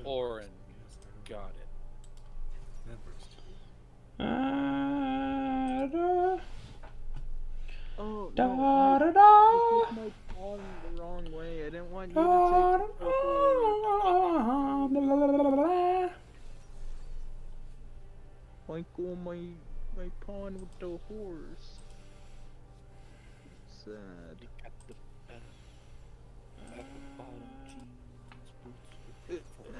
Orange. Got it. That works too. Oh Da, no, da, Mike, da, you took my pawn the wrong way. I didn't want you to da, take the purple. Michael, my pawn with the horse. Sad. You got the at the bottom jeans, boots with the four.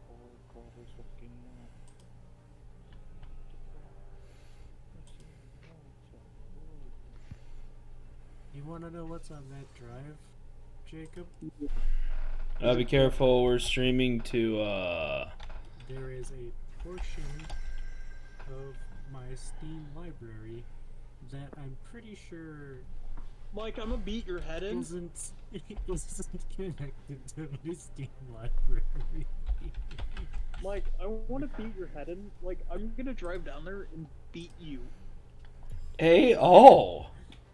Four covers looking out. You want to know what's on that drive, Jacob? Be careful, we're streaming to, There is a portion of my Steam library that I'm pretty sure Mike, I'm gonna beat your head in. isn't connected to my Steam library. Mike, I want to beat your head in. Like, I'm gonna drive down there and beat you. oh!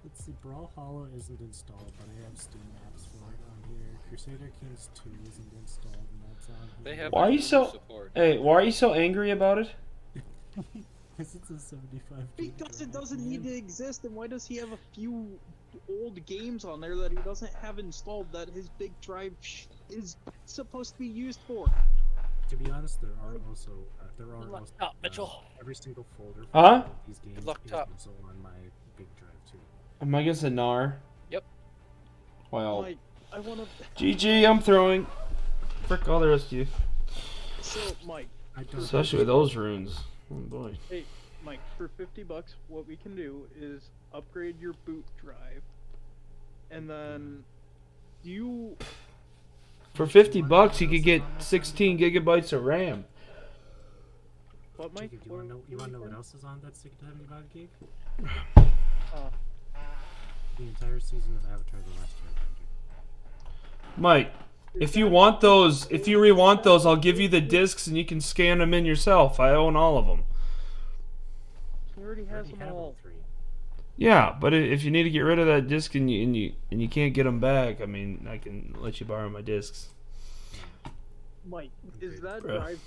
Let's see, Brawlhalla isn't installed, but I have Steam apps for it on here. Crusader Kings 2 isn't installed, and that's on here. They have Why are you so, support. hey, why are you so angry about it? Because it's a 75 gig Because it drive, doesn't man. need to exist, and why does he have a few old games on there that he doesn't have installed that his big drive is supposed to be used for? To be honest, there are also Mitchell. every single folder for Huh? these games luck, is Top. also on my big drive too. Am I against a Nar? Yep. Well, Mike, I want to. GG, I'm throwing. Frick all the rest of you. So, Mike, I don't Especially with those runes. Oh boy. hey, Mike, for $50, what we can do is upgrade your boot drive, and then you. For $50, you could get 16 gigabytes of RAM. What, Mike? Jacob, you want to know what else is on that 75 gig? Uh, The entire season of Avatar: The Last Airbender. Mike, if you want those, if you re-want those, I'll give you the discs and you can scan them in yourself. I own all of them. he already I has already them have all all. 3. Yeah, but if you need to get rid of that disc and you can't get them back, I mean, I can let you borrow my discs. Mike, is that Bruh. drive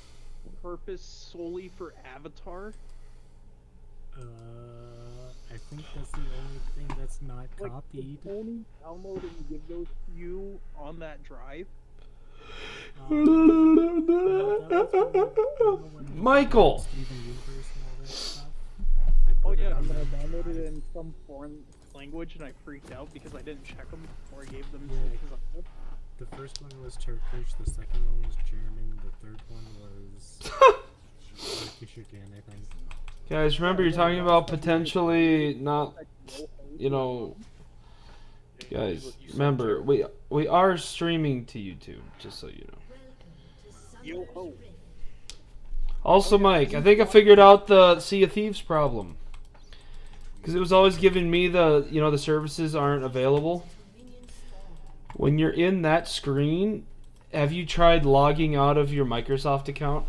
purpose solely for Avatar? I think that's the only thing that's not Like, copied. can Tony download and give those to you on that drive? Michael! Steven Universe and all that stuff. I Oh put it yeah, on but I that downloaded drive. it in some foreign language and I freaked out because I didn't check them before I gave them Yeah. to Zaya. The first one was Turkish, the second one was German, the third one was Turkish again, I think. Guys, remember you're talking about potentially not, you know, guys, remember, we are streaming to YouTube, just so you know. Yo ho. Also, Mike, I think I figured out the Sea of Thieves problem. Because it was always giving me the, you know, the services aren't available. When you're in that screen, have you tried logging out of your Microsoft account?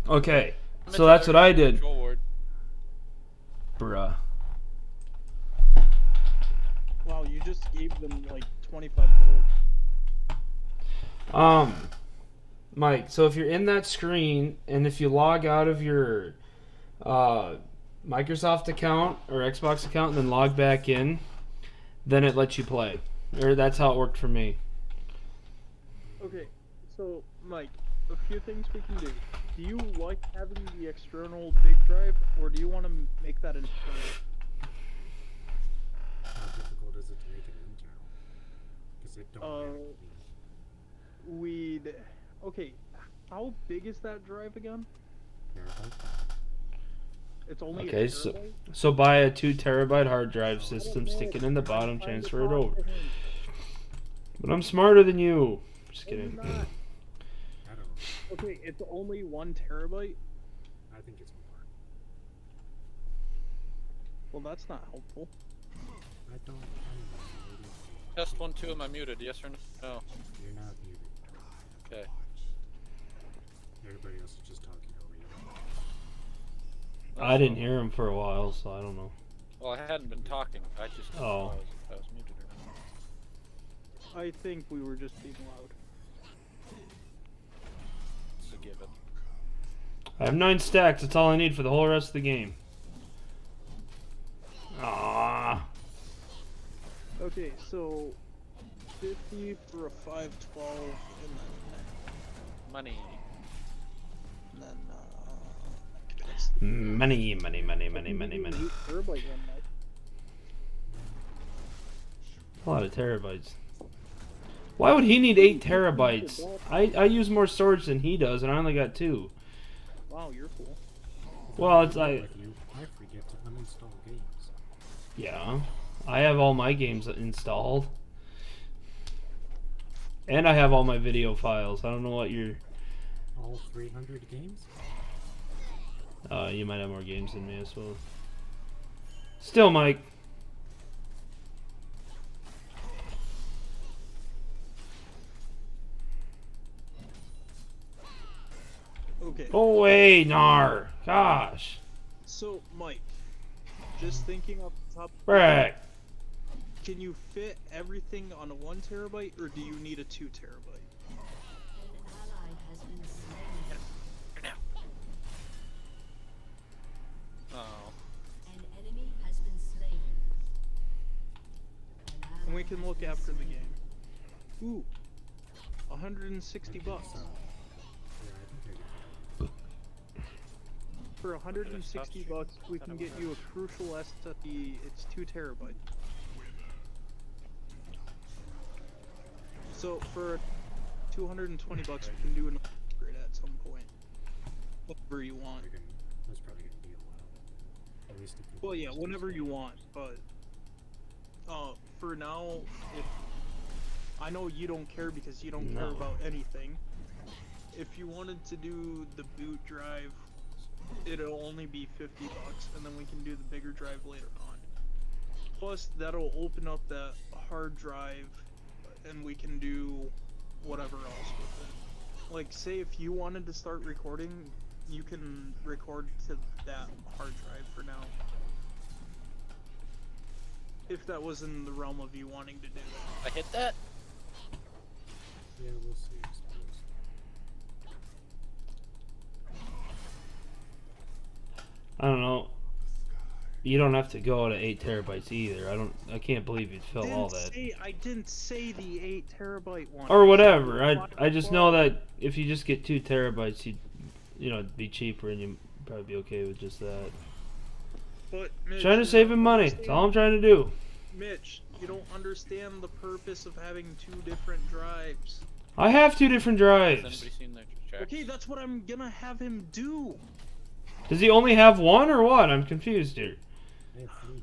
Okay, so that's what I did. Control ward. Bruh. Wow, you just gave them like 25 gold. Mike, so if you're in that screen, and if you log out of your Microsoft account or Xbox account and then log back in, then it lets you play. Or that's how it worked for me. Okay, so Mike, a few things we can do. Do you like having the external big drive, or do you want to make that internal? How difficult is it to make it internal? Because it don't have to be We'd. Okay, how big is that drive again? terabyte. It's only Okay, a so terabyte? so buy a 2 terabyte hard drive system, stick it in the bottom, transfer it over. But I'm smarter than you. Just kidding. Not. I don't know. Okay, it's only 1 terabyte. I think it's more. Well, that's not helpful. I don't know. Maybe Test 1, 2, am I muted? Yes or no? you're not muted. Okay. Everybody else is just talking over you. I didn't hear him for a while, so I don't know. Well, I hadn't been talking. I just didn't Oh. know I was muted or I think we were just being loud. It's a given. I have 9 stacks. That's all I need for the whole rest of the game. Ah. Okay, so 50 for a 512, and Money. then Money, money, money, money, money, money. 8 terabyte one, Mike. A lot of terabytes. Why would he need 8 terabytes? I use more storage than he does, and I only got 2. Wow, you're cool. Well, it's like, Like you, I forget to uninstall games. yeah, I have all my games installed, and I have all my video files. I don't know what you're. All 300 games? You might have more games than me, I suppose. Still, Mike. Okay. Go away, Nar. Gosh. So, Mike, just thinking off the top, Brack. can you fit everything on a 1 terabyte, or do you need a 2 terabyte? Oh. And we can look after the game. Ooh, 160 bucks. Yeah, I think I For 160 bucks, we can get you a Crucial SSD. It's 2 terabyte. So for 220 bucks, we can do an upgrade at some point. Whatever you want. that's probably gonna be a while. At least if you Well, yeah, whenever you want, but for now, if I know you don't care because you don't care No. about anything. If you wanted to do the boot drive, it'll only be 50 bucks, and then we can do the bigger drive later on. Plus, that'll open up that hard drive, and we can do whatever else with it. Like, say if you wanted to start recording, you can record to that hard drive for now. If that was in the realm of you wanting to do that. I hit that? Yeah, we'll see, I suppose. I don't know. You don't have to go to 8 terabytes either. I can't believe you'd fill all that. I didn't say the 8 terabyte one. Or I said whatever. the I just know 512. that if you just get 2 terabytes, it'd be cheaper, and you'd probably be okay with just that. But Mitch, Trying to you save don't him money. That's all I'm trying to do. Mitch, you don't understand the purpose of having 2 different drives. I have 2 different Has drives. anybody seen their checks? Okay, that's what I'm gonna have him do. Does he only have 1 or what? I'm confused here. I have 3.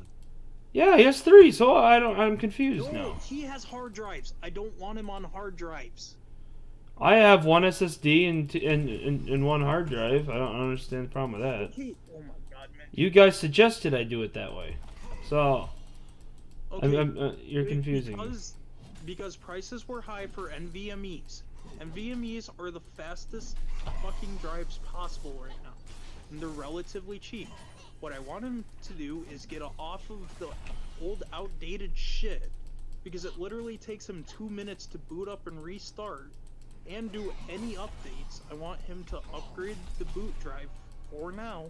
Yeah, he has 3, so I'm confused No, now. he has hard drives. I don't want him on hard drives. I have 1 SSD and 1 hard drive. I don't understand the problem with that. Okay. Oh my God, Mitch. You guys suggested I do it that way. So, Okay. you're confusing me. Because prices were high for NVMe's. NVMe's are the fastest fucking drives possible right now. And they're relatively cheap. What I want him to do is get off of the old outdated shit. Because it literally takes him 2 minutes to boot up and restart. And do any updates. I want him to upgrade the boot drive for now.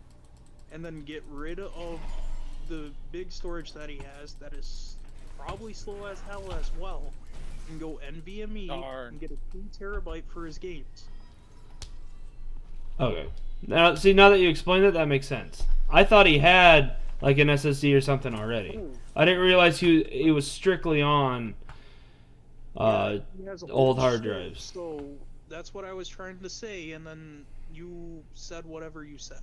And then get rid of the big storage that he has that is probably slow as hell as well, and go NVMe Darn. and get a 2 terabyte for his games. Okay. Now, see, now that you explained it, that makes sense. I thought he had like an SSD or something already. Oh. I didn't realize he was strictly on Yeah, he has a old whole hard shit, drives. So that's what I was trying to say, and then you said whatever you said.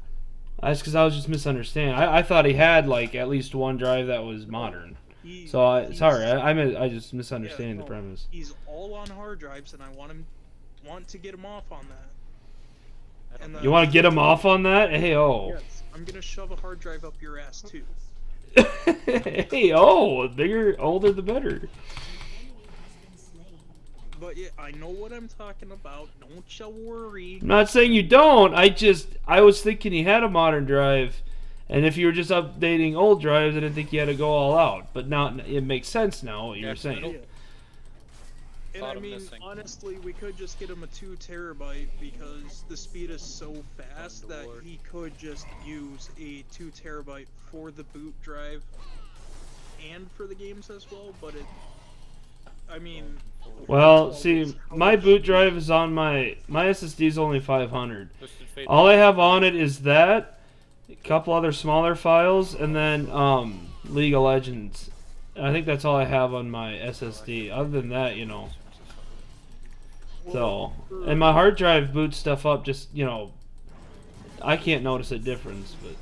That's because I was just misunderstanding. I thought he had like at least 1 drive that was modern. He's I just misunderstanding no, the premise. He's all on hard drives, and I want to get him off on that. I don't And know. then- You want to get him off on that? Hey, oh. Yes, I'm gonna shove a hard drive up your ass too. Hey, oh, the bigger, older, the better. But yeah, I know what I'm talking about. Don't you worry. I'm not saying you don't. I was thinking he had a modern drive, and if you were just updating old drives, I didn't think you had to go all out. But now it makes sense now what you were Yeah, I saying. don't- And Thought I of mean, missing. honestly, we could just get him a 2 terabyte because the speed is so fast that Underwater. he could just use a 2 terabyte for the boot drive and for the games as well. But I mean, Well, see, my boot drive is on my SSD is only 500. Twisted Fate. All I have on it is that, a couple other smaller files, and then League of Legends. I think that's all I have on my SSD. Other than that, you know. So, and my hard drive boots stuff up. Just, you know, I can't notice a difference, but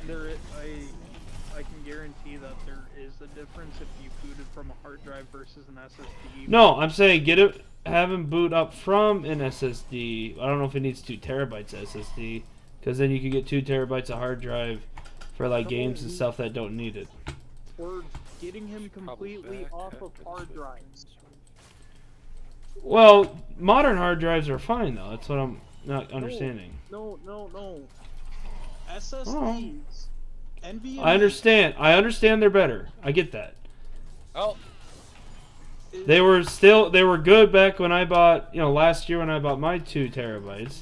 I can guarantee that there is a difference if you booted from a hard drive versus an SSD. no, I'm saying have him boot up from an SSD. I don't know if it needs 2 terabytes SSD, because then you could get 2 terabytes of hard drive for like games and stuff that don't need it. We're getting him completely back off after of the hard switch. drives. Well, modern hard drives are fine though. That's what I'm not understanding. No. SSDs, NVMe. I understand they're better. I get that. Oh, They were good back when I bought, you know, last year when I bought my 2 terabytes.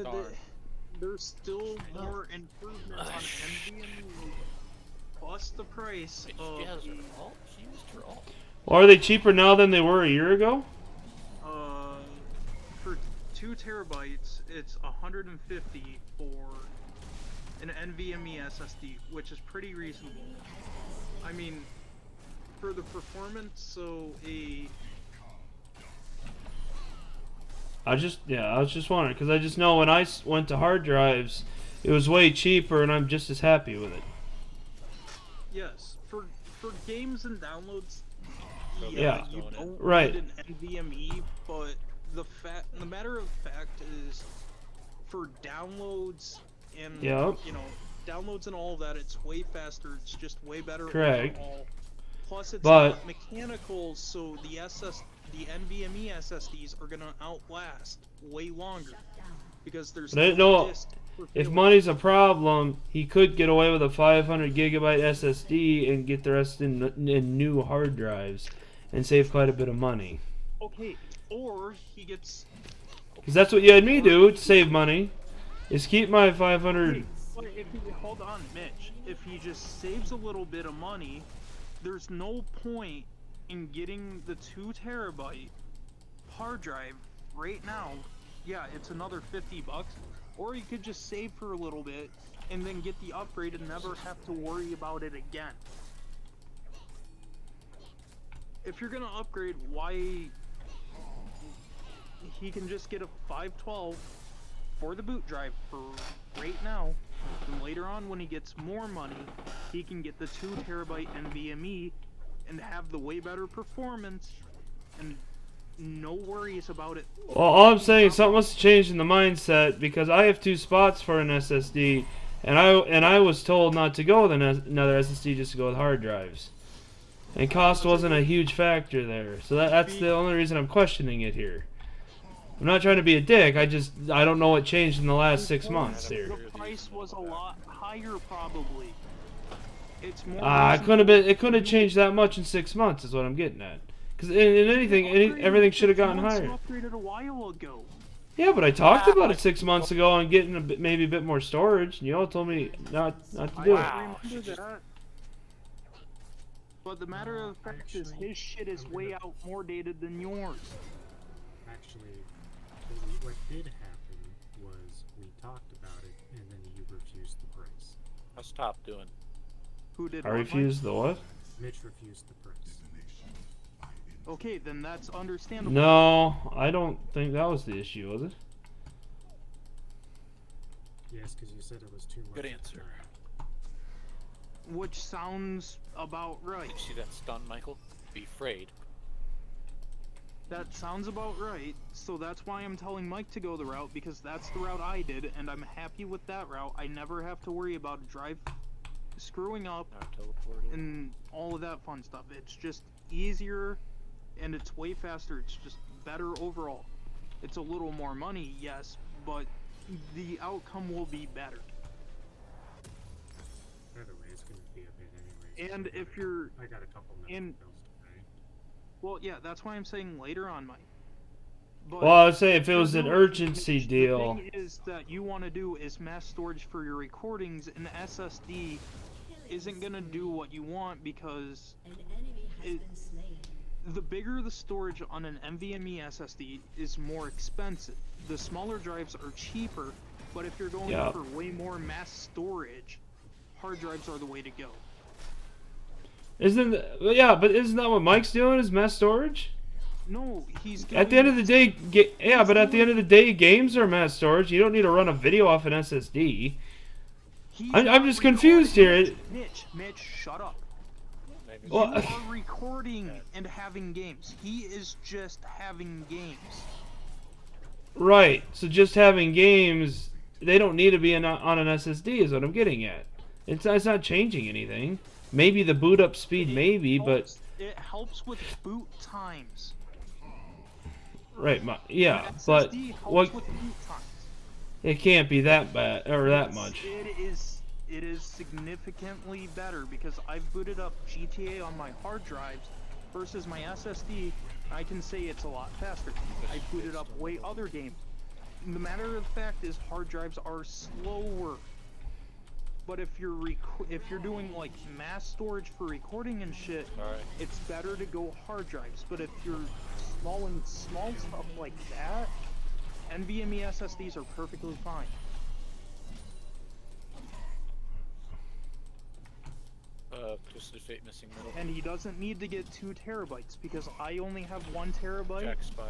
darn. There's still more improvements on NVMe plus the price of She has her alt. She used her alt. Well, are they cheaper now than they were a year ago? for 2 terabytes, it's 150 for an NVMe SSD, which is pretty reasonable. I mean, for the performance, so I was just wondering because I just know when I went to hard drives, it was way cheaper, and I'm just as happy with it. yes, for games and downloads, Yeah. you don't Right. need an NVMe, but the matter of fact is, for downloads and Yep. you know, downloads and all of that, it's way faster. It's just way better Correct. overall. Plus, it's But- not mechanical, so the NVMe SSDs are gonna outlast way longer because there's But I didn't know disk for if failure. money's a problem, he could get away with a 500 gigabyte SSD and get the rest in new hard drives and save quite a bit of money. Okay, or he gets. Because that's what you had me do to save money, is keep my 500. But hold on, Mitch. If he just saves a little bit of money, there's no point in getting the 2 terabyte hard drive right now. Yeah, it's another $50, or you could just save for a little bit and then get the upgrade and never have to worry about it again. If you're gonna upgrade, why? He can just get a 512 for the boot drive for right now, and later on when he gets more money, he can get the 2 terabyte NVMe and have the way better performance and no worries about it. Well, all I'm saying is something must have changed in the mindset because I have 2 spots for an SSD, and I was told not to go with another SSD, just to go with hard drives. And cost wasn't a huge factor there, so that's the only reason I'm questioning it here. I'm not trying to be a dick. I don't know what changed in the last 6 months here. The price was a lot higher, probably. It's more. It couldn't have changed that much in 6 months, is what I'm getting at. Because in anything, everything should have gotten higher. Upgraded a while ago. Yeah, but I talked about it 6 months ago and getting maybe a bit more storage, and you all told me not to do it. Remember that. But the matter of fact is, his shit is way out more dated than yours. Actually, what did happen was we talked about it, and then you refused the price. I stopped doing. Who did? I what, refused the what? Mitch refused the price. Mike? Okay, then that's understandable. No, I don't think that was the issue, was it? Yes, because you said it was too much. Good at the answer. time. Which sounds about right. Did you see that stun, Michael? Be afraid. That sounds about right. So that's why I'm telling Mike to go the route, because that's the route I did, and I'm happy with that route. I never have to worry about a drive screwing up Not teleported. and all of that fun stuff. It's just easier, and it's way faster. It's just better overall. It's a little more money, yes, but the outcome will be better. By the way, it's going to be a bit anyway. And if you're I got a couple and- medical bills to pay. Well, yeah, that's why I'm saying later on, Mike. But Well, I would say if it was an no, urgency the deal. thing is that you want to do is mass storage for your recordings, and the SSD isn't gonna do what you want because the bigger the storage on an NVMe SSD is more expensive. The smaller drives are cheaper, but if you're going Yeah. for way more mass storage, hard drives are the way to go. Yeah, but isn't that what Mike's doing? Is mass storage? No, he's At the end of the day, but at the end of the day, games are mass storage. You don't need to run a video off an SSD. I'm just confused here. Mitch, shut up. Maybe. Well, You are recording and having games. He is just having games. Right. So just having games, they don't need to be on an SSD, is what I'm getting at. It's not changing anything. Maybe the boot up speed, but It helps with boot times. right. Yeah, An but SSD helps what? with boot times. It can't be that bad or that much. It is significantly better because I've booted up GTA on my hard drives versus my SSD. I can say it's a lot faster. I booted up way other games. The matter of the fact is hard drives are slower. But if you're doing like mass storage for recording and shit, Alright. it's better to go hard drives. But if you're small stuff like that, NVMe SSDs are perfectly fine. Twisted Fate missing middle. And he doesn't need to get 2 terabytes because I only have 1 terabyte. Jack Spy.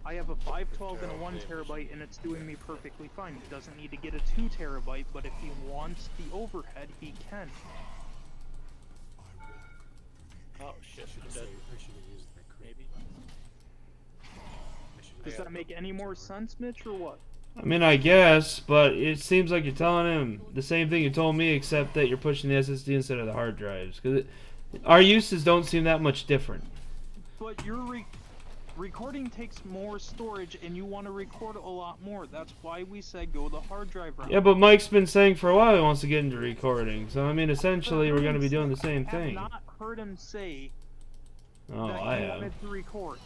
I have a 512 and a 1 terabyte, and it's doing me perfectly fine. He doesn't need to get a 2 terabyte, but if he wants the overhead, he can. Oh shit, I'm I dead. should have used that crit. Maybe. Does that make any more sense, Mitch, or what? I mean, I guess, but it seems like you're telling him the same thing you told me, except that you're pushing the SSD instead of the hard drives. Because our uses don't seem that much different. But your recording takes more storage, and you want to record a lot more. That's why we said go the hard drive route. Yeah, but Mike's been saying for a while he wants to get into recording. So, I mean, essentially, we're going to be doing the same thing. I have not heard him say Oh, that I he have. wanted to record.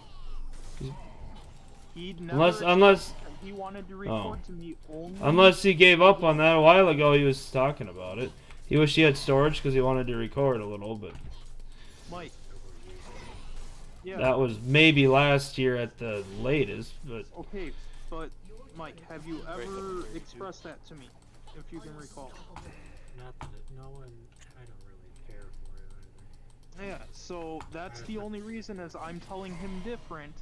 He'd never Unless he wanted to record to me only. Unless he gave up on that a while ago, he was talking about it. He wished he had storage because he wanted to record a little, but Mike. Yeah. that was maybe last year at the latest. But Okay, but Mike, have you ever expressed that to me, if you can recall? Not that no one. I don't really care for it either. Yeah. So that's the only reason is I'm telling him different.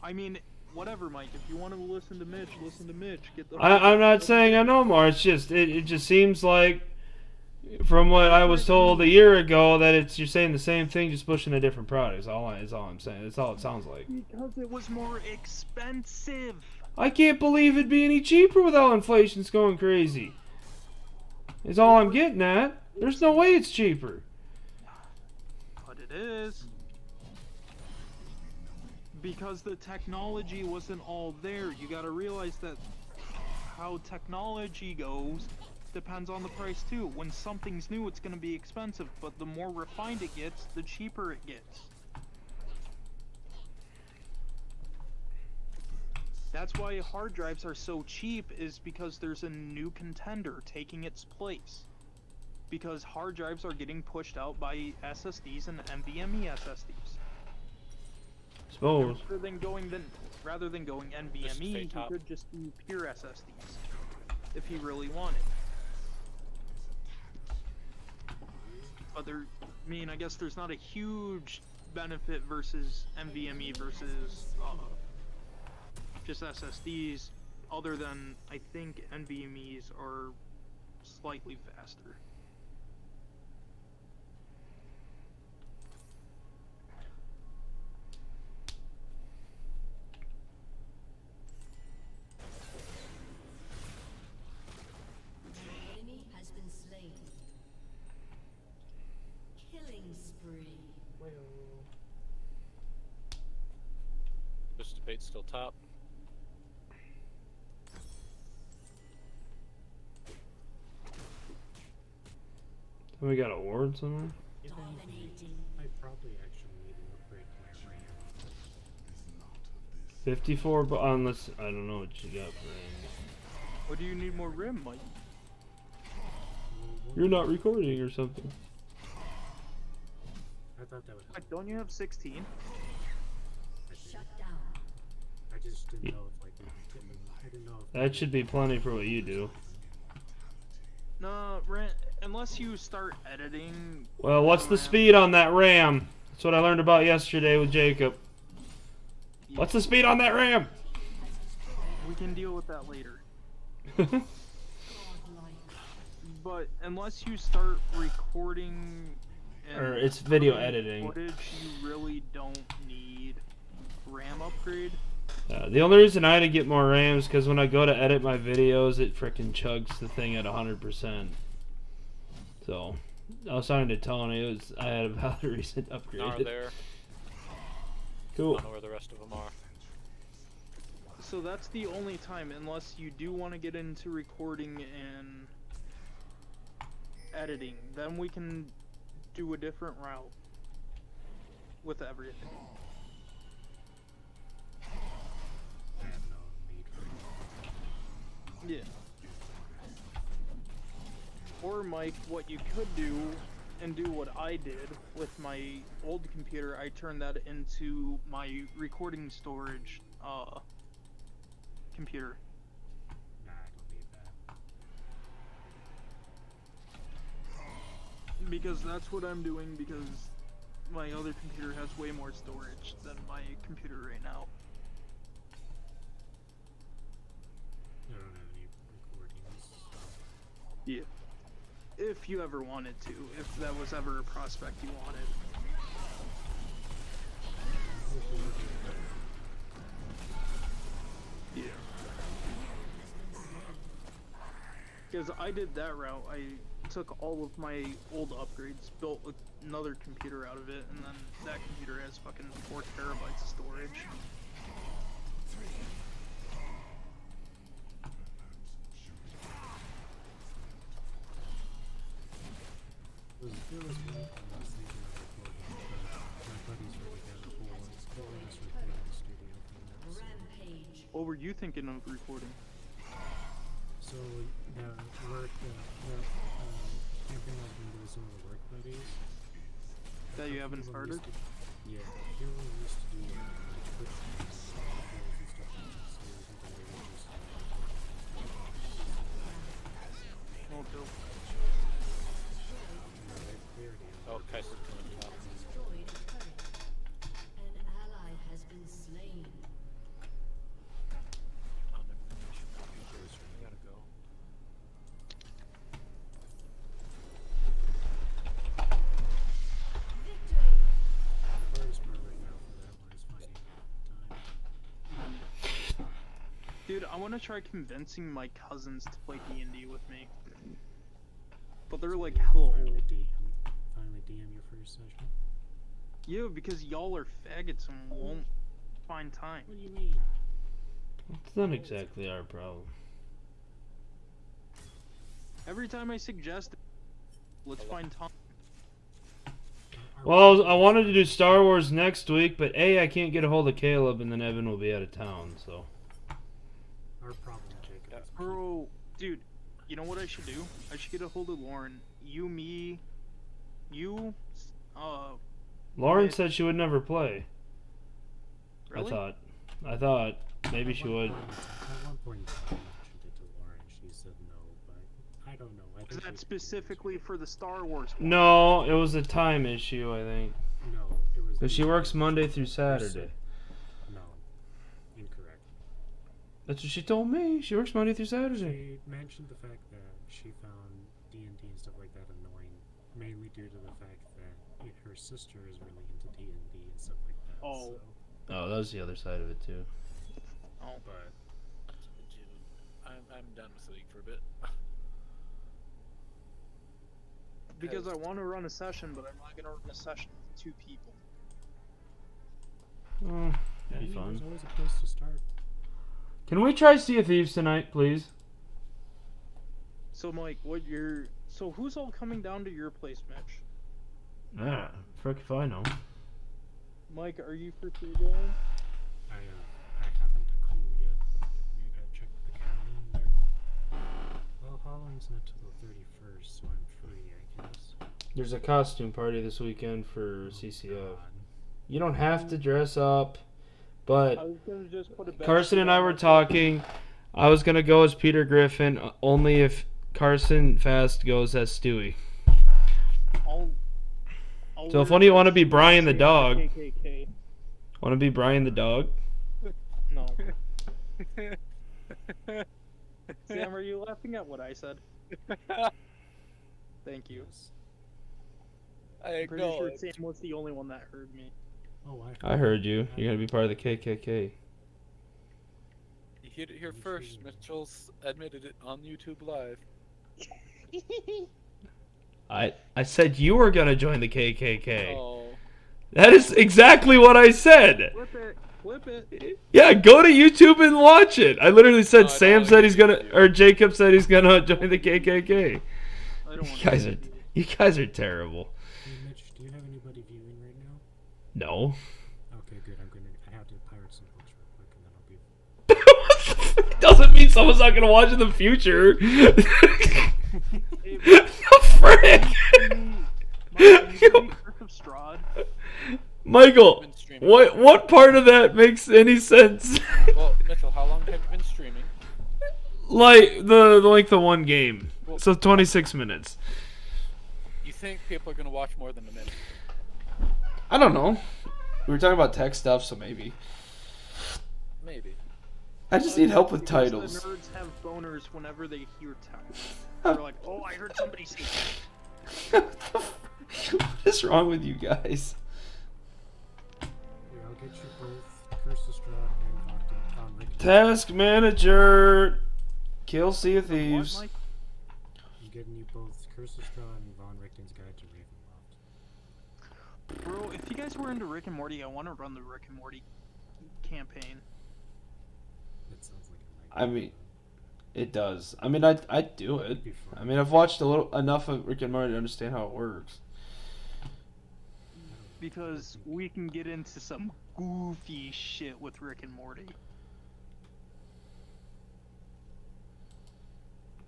I mean, whatever, Mike. If you want to listen to Mitch, listen to Mitch. Get the. I'm not saying I know more. It's just it just seems like, from what I was told a year ago, that you're saying the same thing, just pushing a different product. Is all I'm saying. That's all it sounds like. Because it was more expensive. I can't believe it'd be any cheaper without inflation's going crazy. Is all I'm getting at. There's no way it's cheaper. But it is. Because the technology wasn't all there. You gotta realize that how technology goes depends on the price too. When something's new, it's gonna be expensive, but the more refined it gets, the cheaper it gets. That's why hard drives are so cheap, is because there's a new contender taking its place. Because hard drives are getting pushed out by SSDs and NVMe SSDs. Suppose. Rather than going This is NVMe, he fake top. could just do pure SSDs if he really wanted. I guess there's not a huge benefit versus NVMe versus just SSDs, other than I think NVMe's are slightly faster. Enemy has been slain. Killing spree. Twisted Fate's still top. We got a ward somewhere. Dominating. I probably actually need an 54, but unless I don't know what you got for him. What do you need more RAM, Mike? You're not recording or something. I thought that would help. Like, don't you have 16? I did. Shut down. I just didn't know if like I didn't know if That should be plenty for what you do. No, unless you start editing. Well, what's the RAM. speed on that RAM? That's what I learned about yesterday with Jacob. What's the speed on that RAM? We can deal with that later. Godlike. But unless you start recording and Or it's video uploading editing. footage, you really don't need RAM upgrade. The only reason I had to get more RAM is because when I go to edit my videos, it frickin' chugs the thing at 100%. So, I was talking to Tony. I had a valid reason to upgrade Are it. there? I Cool. don't know where the rest of them are. So that's the only time, unless you do want to get into recording and editing, then we can do a different route with everything. I have no need for it. Yeah. Or Mike, what you could do and do what I did with my old computer, I turned that into my recording storage computer. Nah, I don't need that. Because that's what I'm doing, because my other computer has way more storage than my computer right now. I don't have any recordings. Yeah. If you ever wanted to, if that was ever a prospect you wanted. Yeah. Because I did that route. I took all of my old upgrades, built another computer out of it, and then that computer has fucking 4 terabytes of storage. It was one I was thinking of recording, but my buddies already got a whole experience recording studio from that. Rampage. What were you thinking of recording? So the work, camping I've been doing some of the work buddies. That you haven't People started? used to- Yeah, people used to do like Twitch videos and stuff like that. So it was something they were just Oh, dope. Okay, so Destroyed a turret. An ally has been slain. I gotta go. Victory. the hardest part right now for that one is finding time. Dude, I want to try convincing my cousins to play D&D with me. But they're like hella old. Finally DM your first session. Yeah, because y'all are faggots and won't find time. What do you mean? It's not exactly our problem. Every time I suggest, let's find time. Well, I wanted to do Star Wars next week, but A, I can't get a hold of Caleb, and then Evan will be out of town, so. Our problem, Jacob. is Bro, dude, you know what I should do? I should get a hold of Lauren. You, me, you, Lauren Wait. said she would never play. really? I thought maybe At she one would. point in time- At one point in time, I mentioned it to Lauren. She said no, but I don't know. I Is think that she- specifically for the Star Wars one? No, it was a time issue, I think. No, it was. Because she the- works Monday through Saturday. No, incorrect. That's what she told me. She works Monday through Saturday. She mentioned the fact that she found D&D and stuff like that annoying, mainly due to the fact that her sister is really into D&D and stuff like that. Oh. So, Oh, that was the other side of it, too. Oh. but I'm done with the league for a bit. Because I want to run a session, but I'm not going to run a session with 2 people. Oh, I that'd be mean, there's fun. always a place to start. Can we try Sea of Thieves tonight, please? So, Mike, so who's all coming down to your place, Mitch? Yeah, frick if I know. Mike, are you for free going? I There's a costume party this weekend for CCF. God. You don't have to dress up, I but was gonna just put a Carson bedsheet and I on were my- talking. I was gonna go as Peter Griffin, only if Carson Fast goes as Stewie. I'll So if wear one of you a wanna be bedsheet Brian the saying dog. KKK. Want to be Brian the dog? No. Sam, are you laughing at what I said? Thank you. I'm pretty sure Sam was the only one that heard me. Oh, I heard you. You're gonna be part of the KKK. You heard it here first. Mitchell's admitted it on YouTube Live. I said you were gonna join the KKK. Oh. That is exactly what I said. Flip it. Yeah, go to YouTube and watch it. I literally said No, I Sam don't said like he's gonna, YouTube. or Jacob said he's gonna join the KKK. I don't want You guys are terrible. Hey, Mitch, do you have anybody viewing right now? No. Okay, good. I have to pirate some books real quick, and then I'll be. Doesn't mean someone's not gonna watch in the future. Hey, The frick? Michael, Been streaming. what part of that makes any sense? Well, Mitchell, how long have you been streaming? Like the length of one game, so 26 minutes. You think people are gonna watch more than a minute? I don't know. We were talking about tech stuff, so maybe. Maybe. I just need help with Because titles. The nerds have boners whenever they hear text. They're like, oh, I heard somebody say that. What is wrong with you guys? Here, I'll get you both Curse of Strahd and Von Richten. Task manager. Kill Sea of Thieves. What, Mike? I'm getting you both Curse of Strahd and Von Richten's Guide to Ravenloft. Bro, if you guys were into Rick and Morty, I want to run the Rick and Morty campaign. That sounds like a I nightmare. mean, it does. I mean, I'd do it. It'd be fun. I mean, I've watched enough of Rick and Morty to understand how it works. Because we can get into some goofy shit with Rick and Morty.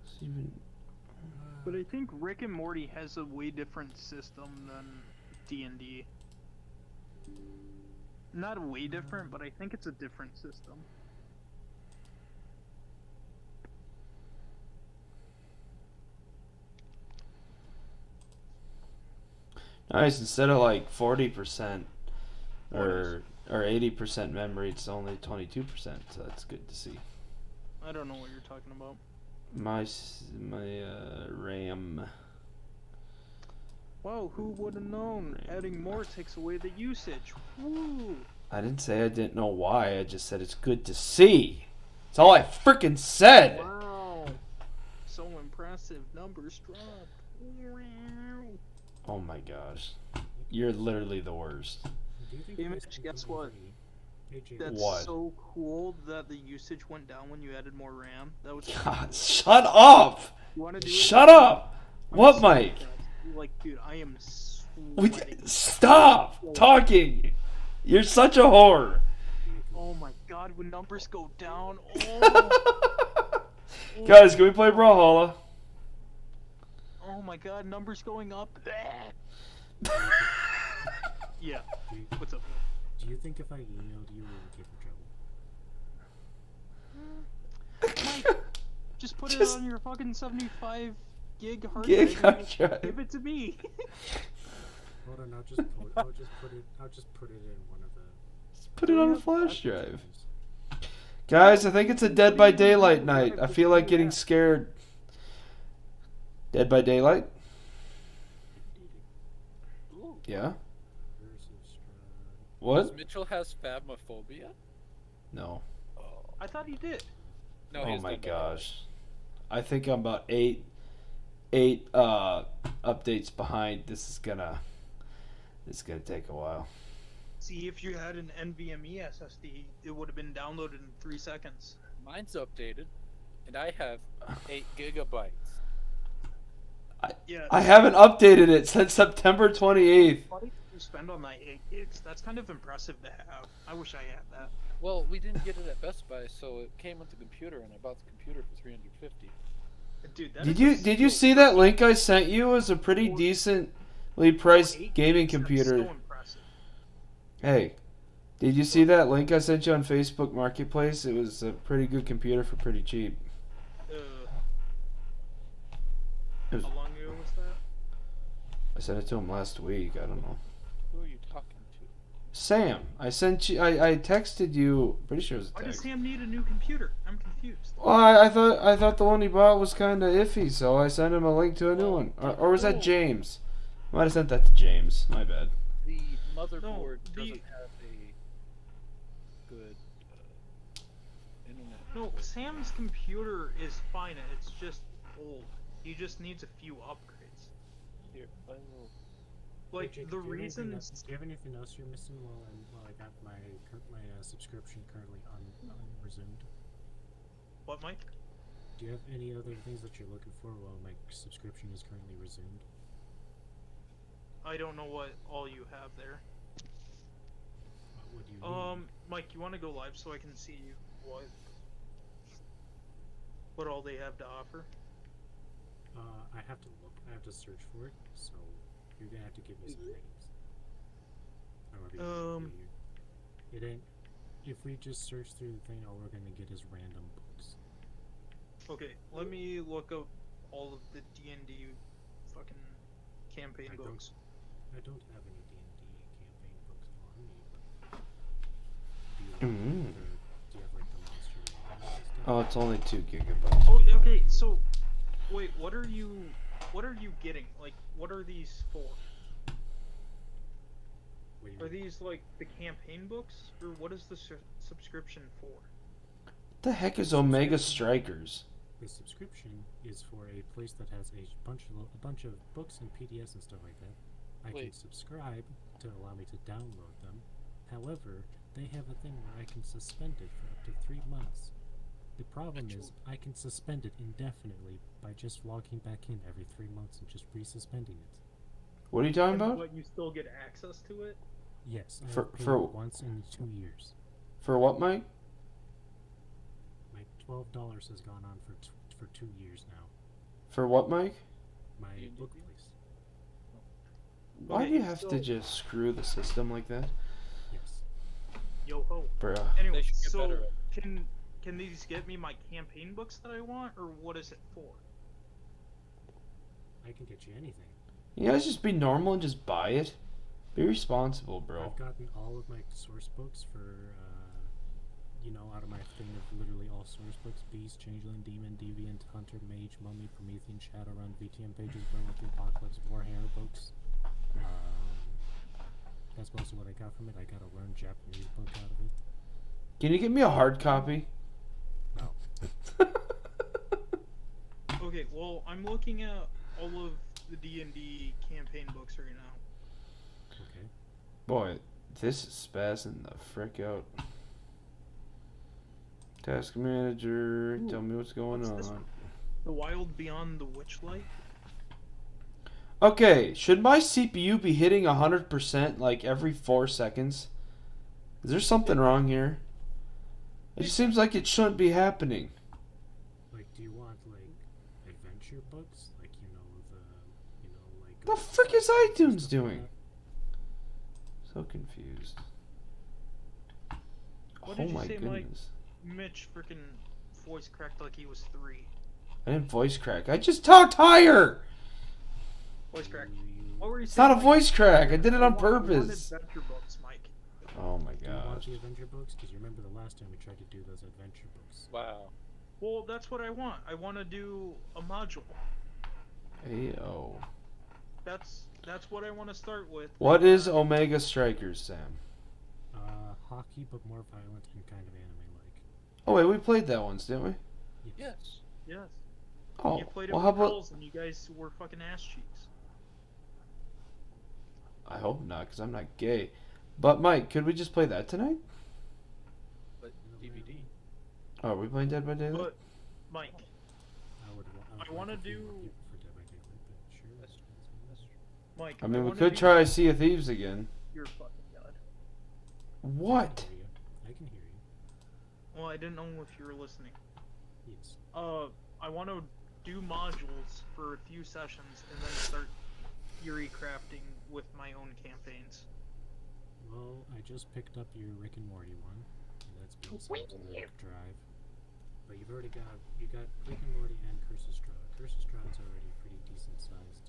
It's even- But I think Rick and Morty has a way different system than D&D. Not way different, but I think it's a different system. Nice. Instead of like 40% or 80% memory, it's only 22%. So that's good to see. I don't know what you're talking about. My RAM. Wow, who would have known? Adding more takes away the usage. Woo! I didn't say I didn't know why. I just said it's good to see. That's all I freaking said. Wow. So impressive. Numbers dropped. Wow. Oh my gosh. You're literally the worst. Do you think Hey, you Mitch, guys can guess come what? over to me? Hey, Jake. That's What? so cool that the usage went down when you added more RAM. That was God, shut up. You want to do it? Shut up. I'm What, so Mike? impressed. Like, dude, I am We sweating. stop talking. You're such a whore. Oh my god, when numbers go down, oh, Guys, can we play Brawlhalla? oh my god, numbers going up. Yeah, Do you, what's up? do you think if I emailed you, we would get in trouble? Mike, just put Just- it on your fucking 75 gig hard Gig drive. hard drive. Give it to me. Hold on, I'll just put it in one of the. Put it on a flash drive. Guys, I think it's a Dead by Daylight night. I feel like getting scared. Dead by Daylight? Yeah? Curse of Strahd. What? Mitchell has phasmophobia? No. Oh. I thought he did. No, Oh he's my done that. gosh. I think I'm about eight updates behind. This is gonna take a while. See, if you had an NVMe SSD, it would have been downloaded in 3 seconds. Mine's updated, and I have 8 gigabytes. Yeah. I haven't updated it since September 28th. What did you spend on that 8 gigs? That's kind of impressive to have. I wish I had that. Well, we didn't get it at Best Buy, so it came with the computer, and I bought the computer for $350. Dude, that Did is you a did you steal. see that link I sent you? It was a pretty decent Lead price 8 gaming gigs, that's computer. So impressive. Hey, did you see that link I sent you on Facebook Marketplace? It was a pretty good computer for pretty cheap. It was, How long ago was that? I sent it to him last week. I don't know. Who are you talking to? Sam, I sent you. I texted you. Pretty sure it was a Why does text. Sam need a new computer? I'm confused. Well, I thought the one he bought was kind of iffy, so I sent him a link to a new one. Or was that James? I might have sent that to James. My bad. The motherboard the- doesn't have a good internet. No, Sam's computer is fine. It's just old. He just needs a few upgrades. Here, I will. Like Hey, Jake, the do you have anything reason. else- Do you have anything else you're missing while I got my subscription currently resumed? What, Mike? Do you have any other things that you're looking for while my subscription is currently resumed? I don't know what all you have there. What do you need? Mike, you want to go live so I can see what all they have to offer? I have to look. I have to search for it. So you're gonna have to give me some names. However you want to do here. It ain't. If we just search through the thing, all we're gonna get is random books. Okay, let me look up all of the D&D fucking campaign I don't- books. I don't have any D&D campaign books on me, but do you have like the monster manual and stuff? Oh, it's only 2 gigabytes. Oh, okay. So, wait, what are you getting? Like, what are these for? What do you Are mean? these like the campaign books, or what is the subscription for? What the heck is Omega Strikers? The subscription is for a place that has a bunch of books and PDFs and stuff like that. I can Wait. subscribe to allow me to download them. However, they have a thing where I can suspend it for up to 3 months. The problem is I can suspend it indefinitely by just logging back in every 3 months and just resuspending it. What are you talking about? But you still get access to it. Yes, I For- have paid for- once in 2 years. For what, Mike? My $12 has gone on for 2 years now. For what, Mike? My D&D book deal? place. Why Okay, do you have so- to just screw the system like that? Yes. Yo ho. Bruh. Anyway, They should get so better at can these get me my campaign books that I want, or what is it for? I can get you anything. You guys just be normal and just buy it? Be responsible, bro. I've gotten all of my source books for, out of my thing of literally all source books: Beast, Changeling, Demon, Deviant, Hunter, Mage, Mummy, Promethean, Shadowrun, VTM pages, Werewolf, Apocalypse, Warhammer books. That's most of what I got from it. I got a learn Japanese book out of it. Can you give me a hard copy? No. Okay, well, I'm looking at all of the D&D campaign books right now. Okay. Boy, this is spazzing the frick out. Task manager, tell me what's going what's this on. one? The Wild Beyond the Witchlight? Okay, should my CPU be hitting 100% like every 4 seconds? Is there something wrong here? It just seems like it shouldn't be happening. Like, do you want adventure books? Like, The frick is iTunes doing? So confused. What Oh did you my say, Mike? goodness. Mitch freaking voice cracked like he was 3. I didn't voice crack. I just talked higher! Voice crack. What were you It's saying? not a Mike? voice crack. I did it on I want purpose. adventure books, Mike. Oh my Do you want gosh. the adventure books? Because you remember the last time we tried to do those adventure books. Wow. Well, that's what I want. I want to do a module. Ayo. That's what I want to start with. What is Omega Strikers, Sam? Hockey, but more violent and kind of anime-like. Oh wait, we played that once, didn't we? Yes. Yes. Oh, You played it well how with about... girls and you guys were fucking ass cheeks. I hope not, because I'm not gay. But Mike, could we just play that tonight? But DVD. Oh, are we playing Dead by Daylight? But, Mike, I wanna like a few do- more people for Dead by Daylight, but sure. That's true. Mike. I mean, we wanna could do- try Sea of Thieves again. You're fucking god. What? I can hear you. Well, I didn't know if you were listening. Yes. I want to do modules for a few sessions and then start Fury crafting with my own campaigns. Well, I just picked up your Rick and Morty one. And that's been assigned to the drive. But you got Rick and Morty and Curse of Strahd. Curse of Strahd's already a pretty decent sized